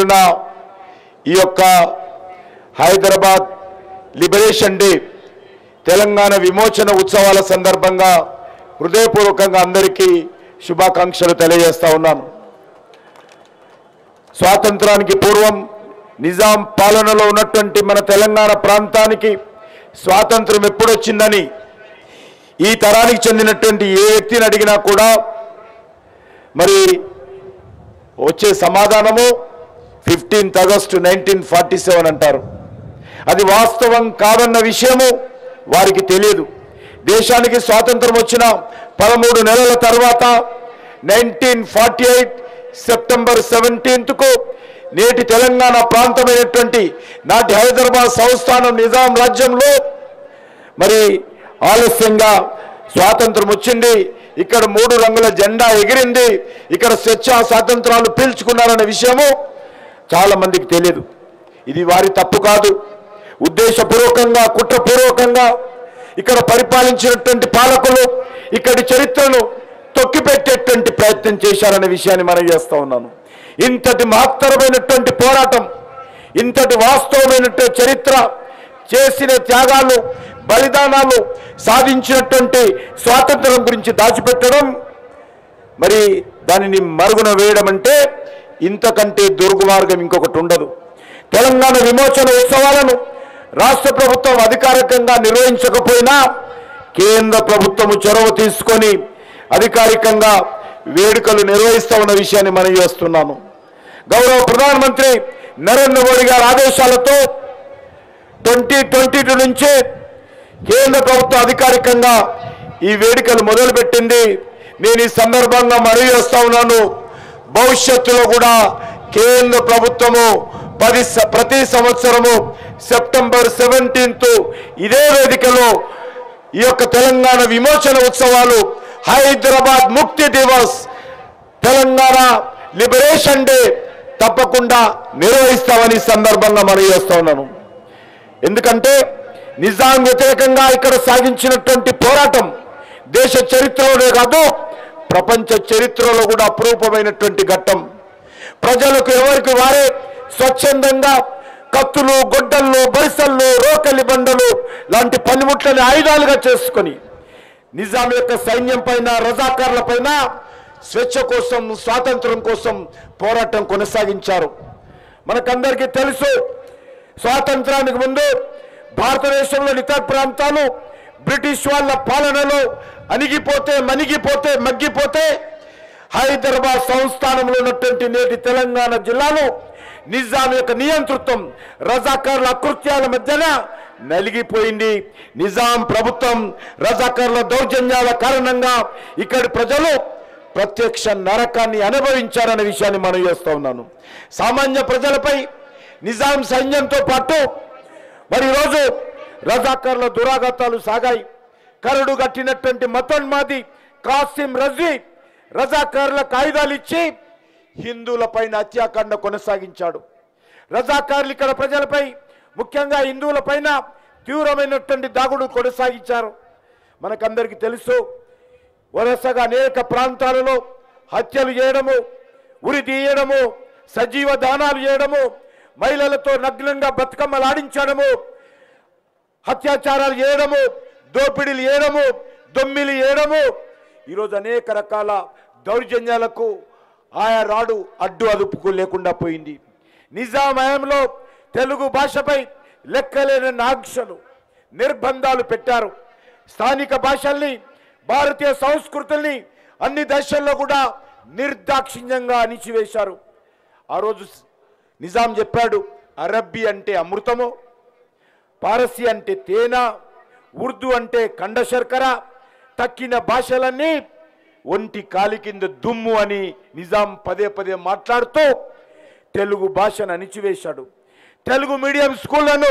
పేరున ఈ యొక్క హైదరాబాద్ లిబరేషన్ డే తెలంగాణ విమోచన ఉత్సవాల సందర్భంగా హృదయపూర్వకంగా అందరికీ శుభాకాంక్షలు తెలియజేస్తా ఉన్నాను. స్వాతంత్రానికి పూర్వం నిజాం పాలనలో ఉన్నటువంటి మన తెలంగాణ ప్రాంతానికి స్వాతంత్రం ఎప్పుడొచ్చిందని ఈ తరానికి చెందినటువంటి ఏ వ్యక్తిని అడిగినా కూడా మరి వచ్చే సమాధానము 15th August 1947 అంటారు. అది వాస్తవం కాదన్న విషయము వారికి తెలియదు. దేశానికి స్వాతంత్రం వచ్చిన 13 నెలల తర్వాత 1948 సెప్టెంబర్ 17కు నేటి తెలంగాణ ప్రాంతమైనటువంటి నాటి హైదరాబాద్ సంస్థానం నిజాం రాజ్యంలో మరి ఆలస్యంగా స్వాతంత్రం వచ్చింది. ఇక్కడ 3 రంగుల జెండా ఎగిరింది. ఇక్కడ స్వేచ్ఛా స్వాతంత్రాలు పీల్చుకున్నారనే విషయము చాలా మందికి తెలియదు. ఇది వారి తప్పు కాదు. ఉద్దేశపూర్వకంగా కుట్రపూర్వకంగా ఇక్కడ పరిపాలించినటువంటి పాలకులు ఇక్కడి చరిత్రను తొక్కిపెట్టేటువంటి ప్రయత్నం చేశారనే విషయాన్ని మనం చేస్తూ ఉన్నాను. ఇంతటి మహత్తరమైనటువంటి పోరాటం, ఇంతటి వాస్తవమైనటువంటి చరిత్ర, చేసిన త్యాగాలు, బలిదానాలు, సాధించినటువంటి స్వాతంత్రం గురించి దాచిపెట్టడం, మరి దానిని మరుగున వేయడం అంటే ఇంతకంటే దుర్మార్గం ఇంకొకటి ఉండదు. తెలంగాణ విమోచన ఉత్సవాలను రాష్ట్ర ప్రభుత్వం అధికారికంగా నిర్వహించకపోయినా కేంద్ర ప్రభుత్వము చొరవ తీసుకొని అధికారికంగా వేడుకలు నిర్వహిస్తూ ఉన్న విషయాన్ని మనం చేస్తున్నాము. గౌరవ ప్రధానమంత్రి నరేంద్ర మోడీ గారి ఆదేశాలతో 2022 నుంచి కేంద్ర ప్రభుత్వం అధికారికంగా ఈ వేడుకలు మొదలుపెట్టింది. నేను ఈ సందర్భంగా మనవి చేస్తా ఉన్నాను, భవిష్యత్తులో కూడా కేంద్ర ప్రభుత్వము ప్రతి సంవత్సరము సెప్టెంబర్ 17th ఇదే వేదికలో ఈ యొక్క తెలంగాణ విమోచన ఉత్సవాలు, హైదరాబాద్ ముక్తి దివస్, తెలంగాణ లిబరేషన్ డే తప్పకుండా నిర్వహిస్తామని సందర్భంగా మనం చేస్తా ఉన్నాను. ఎందుకంటే నిజాం వ్యతిరేకంగా ఇక్కడ సాగించినటువంటి పోరాటం దేశ చరిత్రలోనే కాదు ప్రపంచ చరిత్రలో కూడా అపురూపమైనటువంటి ఘట్టం. ప్రజలకు ఎవరికి వారే స్వచ్ఛందంగా కత్తులు, గొడ్డళ్ళు, బరిసళ్ళు, రోకలి బండలు లాంటి పనిముట్లని ఆయుధాలుగా చేసుకొని నిజాం యొక్క సైన్యం పైన, రజాకార్ల పైన స్వేచ్ఛ కోసం, స్వాతంత్రం కోసం పోరాటం కొనసాగించారు. మనకందరికీ తెలుసు, స్వాతంత్రానికి ముందు భారతదేశంలోని ఇతర ప్రాంతాలు బ్రిటిష్ వాళ్ళ పాలనలో అణిగిపోతే, మగ్గిపోతే హైదరాబాద్ సంస్థానంలో ఉన్నటువంటి నేటి తెలంగాణ జిల్లాలో నిజాం యొక్క నియంతృత్వం, రజాకార్ల అకృత్యాల మధ్యన నలిగిపోయింది. నిజాం ప్రభుత్వం రజాకార్ల దౌర్జన్యాల కారణంగా ఇక్కడి ప్రజలు ప్రత్యక్ష నరకాన్ని అనుభవించారనే విషయాన్ని మనం చేస్తూ ఉన్నాను. సామాన్య ప్రజలపై నిజాం సైన్యంతో పాటు మరి ఈరోజు రజాకార్ల దురాఘాతాలు సాగాయి. కరడు కట్టినటువంటి మతోన్మాది కాసిం రజీ రజాకార్లకు ఆయుధాలు ఇచ్చి హిందువులపైన హత్యాకాండ కొనసాగించాడు. రజాకార్లు ఇక్కడ ప్రజలపై, ముఖ్యంగా హిందువులపైన తీవ్రమైనటువంటి దాగుడు కొనసాగించారు. మనకందరికీ తెలుసు, వరుసగా అనేక ప్రాంతాలలో హత్యలు చేయడము, ఉరి తీయడము, సజీవ దానాలు చేయడము, మహిళలతో నగ్నంగా బతుకమ్మలు ఆడించడము, అత్యాచారాలు చేయడము, దోపిడీలు చేయడము, దొమ్మిలు చేయడము, ఈరోజు అనేక రకాల దౌర్జన్యాలకు ఆయా రాడు అడ్డు అదుపుకు లేకుండా పోయింది. నిజాం హయాంలో తెలుగు భాషపై లెక్కలేని ఆంక్షలు, నిర్బంధాలు పెట్టారు. స్థానిక భాషల్ని, భారతీయ సంస్కృతుల్ని అన్ని దశల్లో కూడా నిర్దాక్షిణ్యంగా అణిచివేశారు. ఆ రోజు నిజాం చెప్పాడు, అరబ్బీ అంటే అమృతము, పారసీ అంటే తేనె, ఉర్దూ అంటే కండ శర్కర, తక్కిన భాషలన్నీ ఒంటి కాలి కింద దుమ్ము అని నిజాం పదే మాట్లాడుతూ తెలుగు భాషను అణిచివేశాడు. తెలుగు మీడియం స్కూళ్లను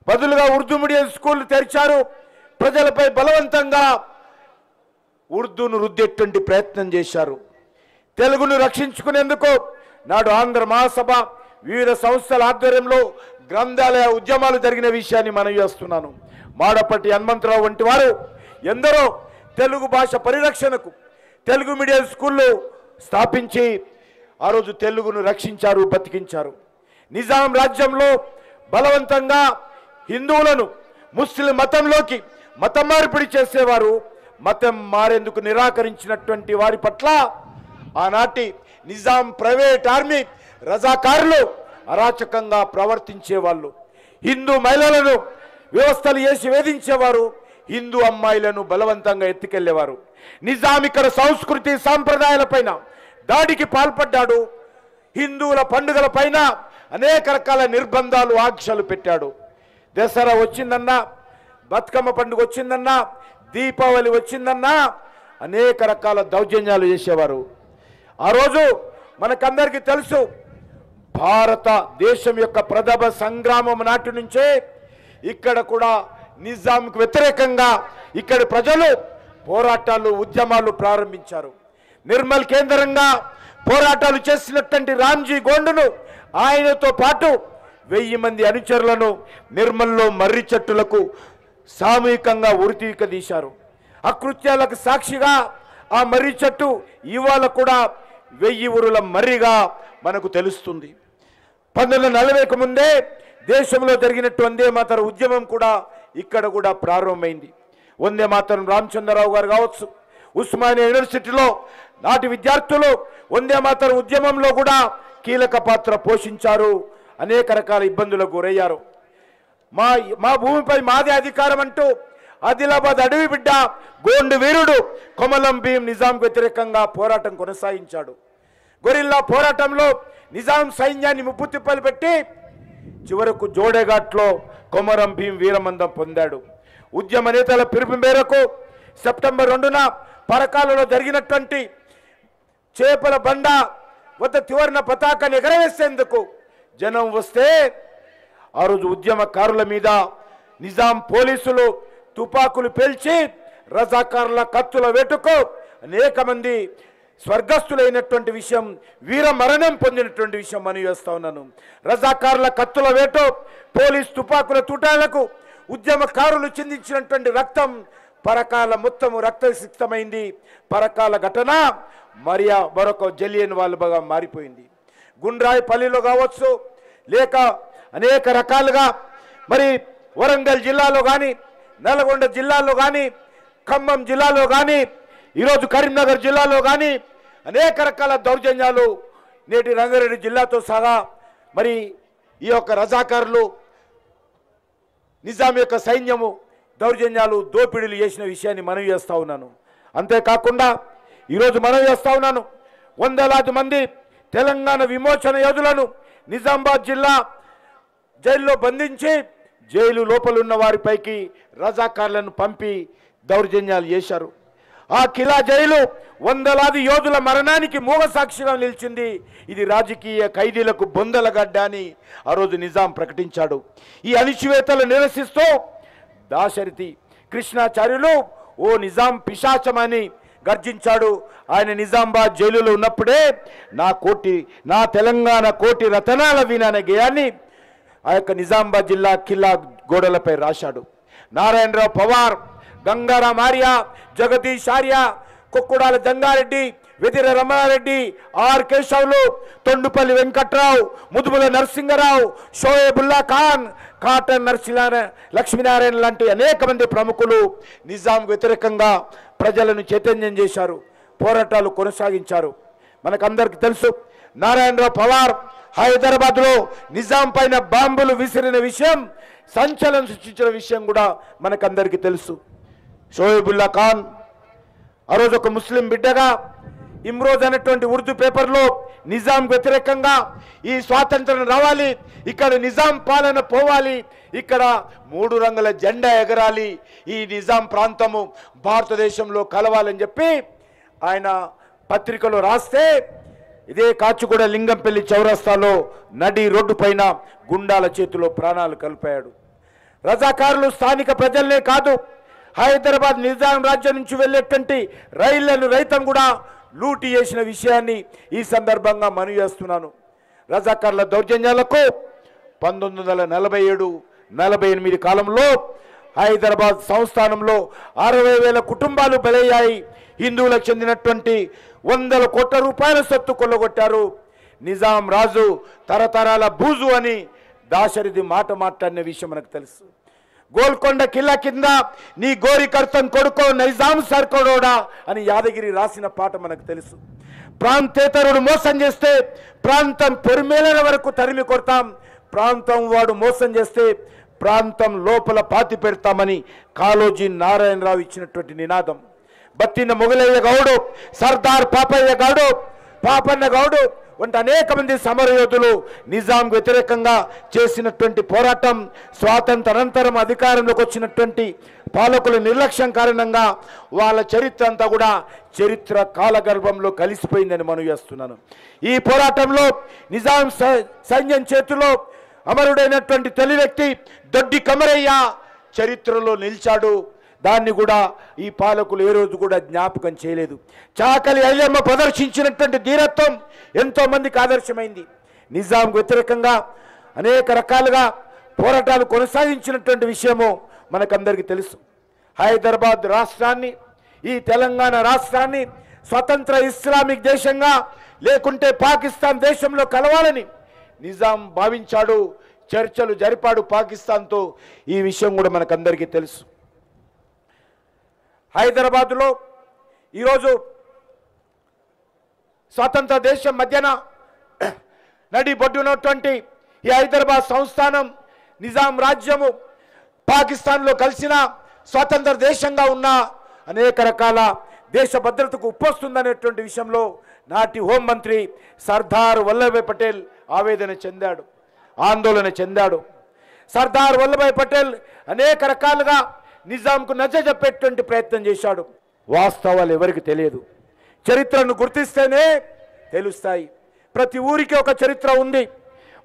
బదులుగా ఉర్దూ మీడియం స్కూళ్లు తెరిచారు. ప్రజలపై బలవంతంగా ఉర్దూను రుద్దేటువంటి ప్రయత్నం చేశారు. తెలుగును రక్షించుకునేందుకు నాడు ఆంధ్ర మహాసభ వివిధ సంస్థల ఆధ్వర్యంలో గ్రంథాలయ ఉద్యమాలు జరిగిన విషయాన్ని మనం చేస్తున్నాను. మాడపట్టి హనుమంతరావు వంటి వారు ఎందరో తెలుగు భాష పరిరక్షణకు తెలుగు మీడియం స్కూళ్ళు స్థాపించి ఆ రోజు తెలుగును రక్షించారు, బతికించారు. నిజాం రాజ్యంలో బలవంతంగా హిందువులను ముస్లిం మతంలోకి మత మార్పిడి చేసేవారు. మతం మారేందుకు నిరాకరించినటువంటి వారి పట్ల ఆనాటి నిజాం ప్రైవేట్ ఆర్మీ రజాకారులు అరాచకంగా ప్రవర్తించేవాళ్ళు. హిందూ మహిళలను వ్యవస్థలు చేసి వేధించేవారు. హిందూ అమ్మాయిలను బలవంతంగా ఎత్తుకెళ్లేవారు. నిజాం ఇక్కడ సంస్కృతి సాంప్రదాయాలపైన దాడికి పాల్పడ్డాడు. హిందువుల పండుగల పైన అనేక రకాల నిర్బంధాలు, ఆంక్షలు పెట్టాడు. దసరా వచ్చిందన్నా, బతుకమ్మ పండుగ వచ్చిందన్నా, దీపావళి వచ్చిందన్నా అనేక రకాల దౌర్జన్యాలు చేసేవారు. ఆ రోజు మనకందరికీ తెలుసు, భారతదేశం యొక్క ప్రథమ సంగ్రామం నాటి నుంచే ఇక్కడ కూడా నిజాంకు వ్యతిరేకంగా ఇక్కడి ప్రజలు పోరాటాలు, ఉద్యమాలు ప్రారంభించారు. నిర్మల్ కేంద్రంగా పోరాటాలు చేసినటువంటి రామ్జీ గోండును, ఆయనతో పాటు 1000 మంది అనుచరులను నిర్మల్లో మర్రి చెట్టులకు సామూహికంగా ఉరితీయదీశారు. అకృత్యాలకు సాక్షిగా ఆ మర్రి చెట్టు ఇవాళ కూడా 1000 ఉరుల మర్రిగా మనకు తెలుస్తుంది. 1940కు ముందే దేశంలో జరిగినట్టు వందే మాతరం ఉద్యమం కూడా ఇక్కడ కూడా ప్రారంభమైంది. వందే మాతరం రామచంద్రరావు గారు కావచ్చు, ఉస్మానియా యూనివర్సిటీలో నాటి విద్యార్థులు వందే మాతరం ఉద్యమంలో కూడా కీలక పాత్ర పోషించారు. అనేక రకాల ఇబ్బందులకు గురయ్యారు. మా భూమిపై మాదే అధికారం అంటూ ఆదిలాబాద్ అడవి బిడ్డ గోండు వీరుడు కొమలం భీం నిజాంకు వ్యతిరేకంగా పోరాటం కొనసాగించాడు. గొరిల్లా పోరాటంలో నిజాం సైన్యాన్ని ముప్పుతిప్పలు పెట్టి చివరకు జోడేఘాట్లో కొమరం భీం వీరమందం పొందాడు. ఉద్యమ నేతల పిలుపు మేరకు సెప్టెంబర్ 2న పరకాలలో జరిగినటువంటి చేపల బండ వద్ద త్రివర్ణ పతాకాన్ని ఎగరవేసేందుకు జనం వస్తే ఆ రోజు ఉద్యమకారుల మీద నిజాం పోలీసులు తుపాకులు పేల్చి రజాకారుల కత్తుల వేటుకు అనేక మంది స్వర్గస్థులైనటువంటి విషయం, వీర మరణం పొందినటువంటి విషయం మనం చేస్తా ఉన్నాను. రజాకారుల కత్తుల వేటు, పోలీస్ తుపాకుల తూటాలకు ఉద్యమకారులు చిందించినటువంటి రక్తం పరకాల మొత్తము రక్తసిక్తమైంది. పరకాల ఘటన మరొక జలియన్ వాల్బాగా మారిపోయింది. గుండ్రాయిపల్లిలో కావచ్చు, లేక అనేక రకాలుగా మరి వరంగల్ జిల్లాలో కానీ, నల్గొండ జిల్లాలో కానీ, ఖమ్మం జిల్లాలో కానీ, ఈరోజు కరీంనగర్ జిల్లాలో కానీ అనేక రకాల దౌర్జన్యాలు నేటి రంగారెడ్డి జిల్లాతో సహా మరి ఈ యొక్క రజాకారులు నిజాం యొక్క సైన్యము దౌర్జన్యాలు, దోపిడీలు చేసిన విషయాన్ని మనం చేస్తూ ఉన్నాను. అంతేకాకుండా ఈరోజు మనం చేస్తూ ఉన్నాను, వందలాది మంది తెలంగాణ విమోచన యోధులను నిజామాబాద్ జిల్లా జైల్లో బంధించి జైలు లోపలున్న వారిపైకి రజాకారులను పంపి దౌర్జన్యాలు చేశారు. ఆ కిలా జైలు వందలాది యోధుల మరణానికి మూగ సాక్షిగా నిలిచింది. ఇది రాజకీయ ఖైదీలకు బొందలగడ్డ అని ఆ రోజు నిజాం ప్రకటించాడు. ఈ అణిచివేతలు నిరసిస్తూ దాశరథి కృష్ణాచార్యులు ఓ నిజాం పిశాచమని గర్జించాడు. ఆయన నిజామాబాద్ జైలులో ఉన్నప్పుడే నా తెలంగాణ కోటి రతనాల వీణ అనే గేయాన్ని ఆ యొక్క నిజామాబాద్ జిల్లా కిల్లా గోడలపై రాశాడు. నారాయణరావు పవార్, గంగారాం ఆర్య, జగదీష్ ఆర్య, కుక్కుడాల జంగారెడ్డి, వెదిర రమణారెడ్డి, ఆర్ కేశవులు, తొండుపల్లి వెంకట్రావు, ముదుముల నరసింగరావు, షోయబుల్లా ఖాన్, కాటన్ లక్ష్మీనారాయణ లాంటి అనేక మంది ప్రముఖులు నిజాం వ్యతిరేకంగా ప్రజలను చైతన్యం చేశారు, పోరాటాలు కొనసాగించారు. మనకందరికీ తెలుసు, నారాయణరావు పవార్ హైదరాబాద్లో నిజాం పైన బాంబులు విసిరిన విషయం, సంచలనం సృష్టించిన విషయం కూడా మనకందరికీ తెలుసు. షోయబుల్లా ఖాన్ ఆ రోజు ఒక ముస్లిం బిడ్డగా ఇమ్రోజ్ అనేటువంటి ఉర్దూ పేపర్లో నిజాం వ్యతిరేకంగా ఈ స్వాతంత్రం రావాలి, ఇక్కడ నిజాం పాలన పోవాలి, ఇక్కడ 3 రంగుల జెండా ఎగరాలి, ఈ నిజాం ప్రాంతము భారతదేశంలో కలవాలని చెప్పి ఆయన పత్రికలో రాస్తే ఇదే కాచిగూడ లింగంపల్లి చౌరస్తాలో నడి రోడ్డు పైన గుండాల చేతిలో ప్రాణాలు కలిపాడు. రజాకారులు స్థానిక ప్రజలనే కాదు, హైదరాబాద్ నిజాం రాజ్యం నుంచి వెళ్ళేటువంటి రైళ్లను రైతం కూడా లూటీ చేసిన విషయాన్ని ఈ సందర్భంగా మనవి చేస్తున్నాను. రజాకారుల దౌర్జన్యాలకు 1947-48 కాలంలో హైదరాబాద్ సంస్థానంలో 60,000 కుటుంబాలు బలయ్యాయి. హిందువులకు చెందినటువంటి 100 కోట్ల రూపాయల సొత్తు కొల్లగొట్టారు. నిజాం రాజు తరతరాల బూజు అని దాశరథి మాట మాట్లాడిన విషయం మనకు తెలుసు. గోల్కొండ కిల్ల కింద నీ గోరి కర్తం కొడుకో నైజాం సర్కోడోడా అని యాదగిరి రాసిన పాట మనకు తెలుసు. ప్రాంతేతరుడు మోసం చేస్తే ప్రాంతం పొరిమేలన వరకు తరిమి కొడతాం, ప్రాంతం వాడు మోసం చేస్తే ప్రాంతం లోపల పాతి పెడతామని కాళోజీ నారాయణరావు ఇచ్చినటువంటి నినాదం. బత్తిన మొగలయ్య గౌడు, సర్దార్ పాపయ్య గౌడు, పాపన్న గౌడు వంటి అనేక మంది సమరయోధులు నిజాంకు వ్యతిరేకంగా చేసినటువంటి పోరాటం, స్వాతంత్ర అనంతరం అధికారంలోకి వచ్చినటువంటి పాలకుల నిర్లక్ష్యం కారణంగా వాళ్ళ చరిత్ర అంతా కూడా చరిత్ర కాలగర్భంలో కలిసిపోయిందని మనవి చేస్తున్నాను. ఈ పోరాటంలో నిజాం సైన్యం చేతిలో అమరుడైనటువంటి తొలి వ్యక్తి దొడ్డి కమరయ్య చరిత్రలో నిలిచాడు. దాన్ని కూడా ఈ పాలకులు ఏ రోజు కూడా జ్ఞాపకం చేయలేదు. చాకలి ఐలమ్మ ప్రదర్శించినటువంటి ధీరత్వం ఎంతో మందికి ఆదర్శమైంది. నిజాంకు వ్యతిరేకంగా అనేక రకాలుగా పోరాటాలు కొనసాగించినటువంటి విషయము మనకందరికీ తెలుసు. హైదరాబాద్ రాష్ట్రాన్ని, ఈ తెలంగాణ రాష్ట్రాన్ని స్వతంత్ర ఇస్లామిక్ దేశంగా లేకుంటే పాకిస్తాన్ దేశంలో కలవాలని నిజాం భావించాడు. చర్చలు జరిపాడు పాకిస్తాన్తో. ఈ విషయం కూడా మనకందరికీ తెలుసు. హైదరాబాద్లో ఈరోజు స్వతంత్ర దేశం మధ్యన నడిబొడ్డునటువంటి ఈ హైదరాబాద్ సంస్థానం నిజాం రాజ్యము పాకిస్తాన్లో కలిసిన స్వతంత్ర దేశంగా ఉన్న అనేక రకాల దేశ భద్రతకు ఉప్పొస్తుందనేటువంటి విషయంలో నాటి హోంమంత్రి సర్దార్ వల్లభాయ్ పటేల్ ఆవేదన చెందాడు, ఆందోళన చెందాడు. సర్దార్ వల్లభాయ్ పటేల్ అనేక రకాలుగా నిజాంకు నచ్చజెప్పేటువంటి ప్రయత్నం చేశాడు. వాస్తవాలు ఎవరికి తెలియదు, చరిత్రను గుర్తిస్తేనే తెలుస్తాయి. ప్రతి ఊరికి ఒక చరిత్ర ఉంది.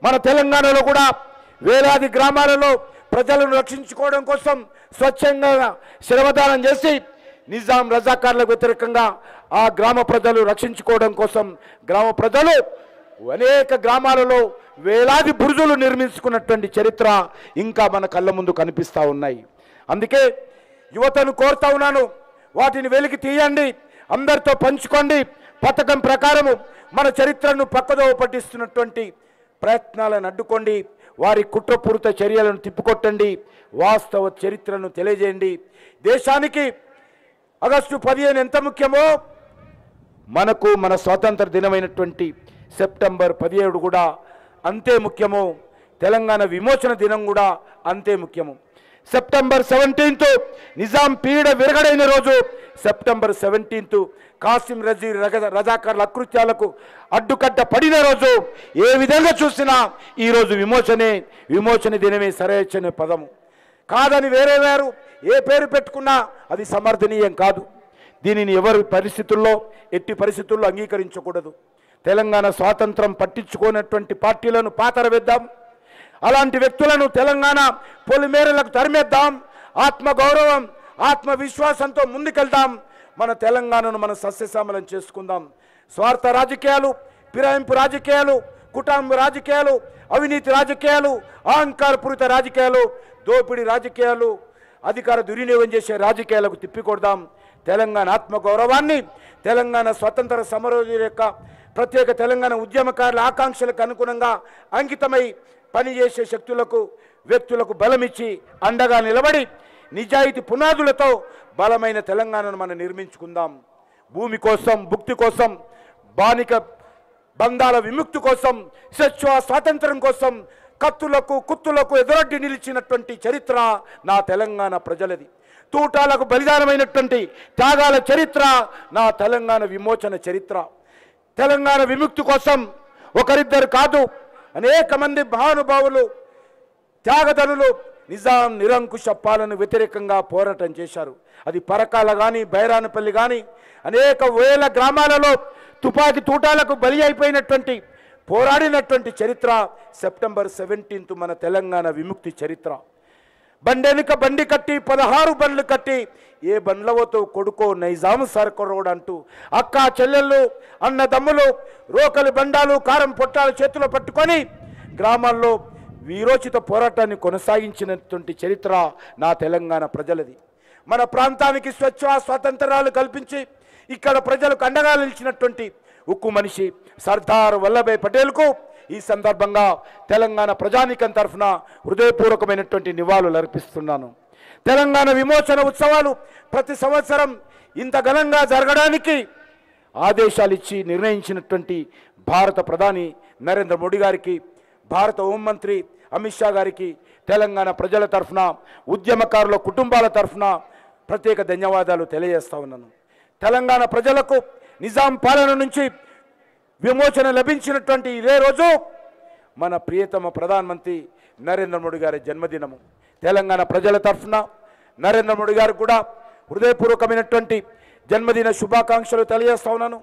మన తెలంగాణలో కూడా వేలాది గ్రామాలలో ప్రజలను రక్షించుకోవడం కోసం స్వచ్ఛంగా శ్రమదానం చేసి నిజాం రజాకార్లకు వ్యతిరేకంగా ఆ గ్రామ ప్రజలు రక్షించుకోవడం కోసం గ్రామ ప్రజలు అనేక గ్రామాలలో వేలాది బురుజులు నిర్మించుకున్నటువంటి చరిత్ర ఇంకా మన కళ్ళ ముందు కనిపిస్తూ ఉన్నాయి. అందుకే యువతను కోరుతా ఉన్నాను, వాటిని వెలికి తీయండి, అందరితో పంచుకోండి. పథకం ప్రకారము మన చరిత్రను పక్కదోవ పట్టిస్తున్నటువంటి ప్రయత్నాలను అడ్డుకోండి, వారి కుట్రపూరిత చర్యలను తిప్పికొట్టండి, వాస్తవ చరిత్రను తెలియజేయండి. దేశానికి ఆగస్టు 15 ఎంత ముఖ్యమో మనకు మన స్వాతంత్ర దినమైనటువంటి సెప్టెంబర్ 17 కూడా అంతే ముఖ్యము. తెలంగాణ విమోచన దినం కూడా అంతే ముఖ్యము. సెప్టెంబర్ 17 నిజాం పీడ విరగడైన రోజు. సెప్టెంబర్ 17 కాసిం రజాకార్ల అకృత్యాలకు అడ్డుకట్ట పడిన రోజు. ఏ విధంగా చూసినా ఈరోజు విమోచన దినమే సరైన పదము కాదని వేరే వారు ఏ పేరు పెట్టుకున్నా అది సమర్థనీయం కాదు. దీనిని ఎవరి పరిస్థితుల్లో ఎట్టి పరిస్థితుల్లో అంగీకరించకూడదు. తెలంగాణ స్వాతంత్రం పట్టించుకోనటువంటి పార్టీలను పాతరవేద్దాం, అలాంటి వ్యక్తులను తెలంగాణ పొలిమేరలకు తరిమేద్దాం. ఆత్మగౌరవం, ఆత్మవిశ్వాసంతో ముందుకెళ్దాం. మన తెలంగాణను మనం సస్యశ్యామలం చేసుకుందాం. స్వార్థ రాజకీయాలు, ఫిరాయింపు రాజకీయాలు, కుటుంబ రాజకీయాలు, అవినీతి రాజకీయాలు, అహంకారపూరిత రాజకీయాలు, దోపిడీ రాజకీయాలు, అధికార దుర్వినియోగం చేసే రాజకీయాలకు తిప్పికొడదాం. తెలంగాణ ఆత్మగౌరవాన్ని, తెలంగాణ స్వతంత్ర సమరయోధుల యొక్క ప్రత్యేక తెలంగాణ ఉద్యమకారుల ఆకాంక్షలకు అనుగుణంగా అంకితమై పనిచేసే శక్తులకు, వ్యక్తులకు బలమిచ్చి అండగా నిలబడి నిజాయితీ పునాదులతో బలమైన తెలంగాణను మనం నిర్మించుకుందాం. భూమి కోసం, భుక్తి కోసం, బానిక బంధాల విముక్తి కోసం, స్వాతంత్రం కోసం కత్తులకు కుత్తులకు ఎదురొడ్డి నిలిచినటువంటి చరిత్ర నా తెలంగాణ ప్రజలది. తూటాలకు బలిదానమైనటువంటి త్యాగాల చరిత్ర నా తెలంగాణ విమోచన చరిత్ర. తెలంగాణ విముక్తి కోసం ఒకరిద్దరు కాదు, అనేక మంది మహానుభావులు, త్యాగదనులు నిజాం నిరంకుశ పాలన వ్యతిరేకంగా పోరాటం చేశారు. అది పరకాల కానీ, బైరానపల్లి కానీ అనేక వేల గ్రామాలలో తుపాకీ తూటాలకు బలి అయిపోయినటువంటి పోరాడినటువంటి చరిత్ర సెప్టెంబర్ 17 మన తెలంగాణ విముక్తి చరిత్ర. బండెనుక బండి కట్టి 16 బండ్లు కట్టి ఏ బండ్లవతో కొడుకో నైజాం సర్కరోడ్ అంటూ అక్క చెల్లెళ్ళు, అన్నదమ్ములు రోకలి బండాలు, కారం పొట్టాలు చేతిలో పట్టుకొని గ్రామాల్లో వీరోచిత పోరాటాన్ని కొనసాగించినటువంటి చరిత్ర నా తెలంగాణ ప్రజలది. మన ప్రాంతానికి స్వాతంత్రాలు కల్పించి ఇక్కడ ప్రజలకు అండగా నిలిచినటువంటి ఉక్కు మనిషి సర్దార్ వల్లభాయ్ పటేల్కు ఈ సందర్భంగా తెలంగాణ ప్రజానీకం తరఫున హృదయపూర్వకమైనటువంటి నివాళులు అర్పిస్తున్నాను. తెలంగాణ విమోచన ఉత్సవాలు ప్రతి సంవత్సరం ఇంత ఘనంగా జరగడానికి ఆదేశాలు ఇచ్చి నిర్ణయించినటువంటి భారత ప్రధాని నరేంద్ర మోడీ గారికి, భారత హోంమంత్రి అమిత్ షా గారికి తెలంగాణ ప్రజల తరఫున, ఉద్యమకారుల కుటుంబాల తరఫున ప్రత్యేక ధన్యవాదాలు తెలియజేస్తా ఉన్నాను. తెలంగాణ ప్రజలకు నిజాం పాలన నుంచి విమోచన లభించినటువంటి ఇదే రోజు మన ప్రియతమ ప్రధానమంత్రి నరేంద్ర మోడీ గారి జన్మదినము. తెలంగాణ ప్రజల తరఫున నరేంద్ర మోడీ గారికి కూడా హృదయపూర్వకమైనటువంటి జన్మదిన శుభాకాంక్షలు తెలియజేస్తా ఉన్నాను.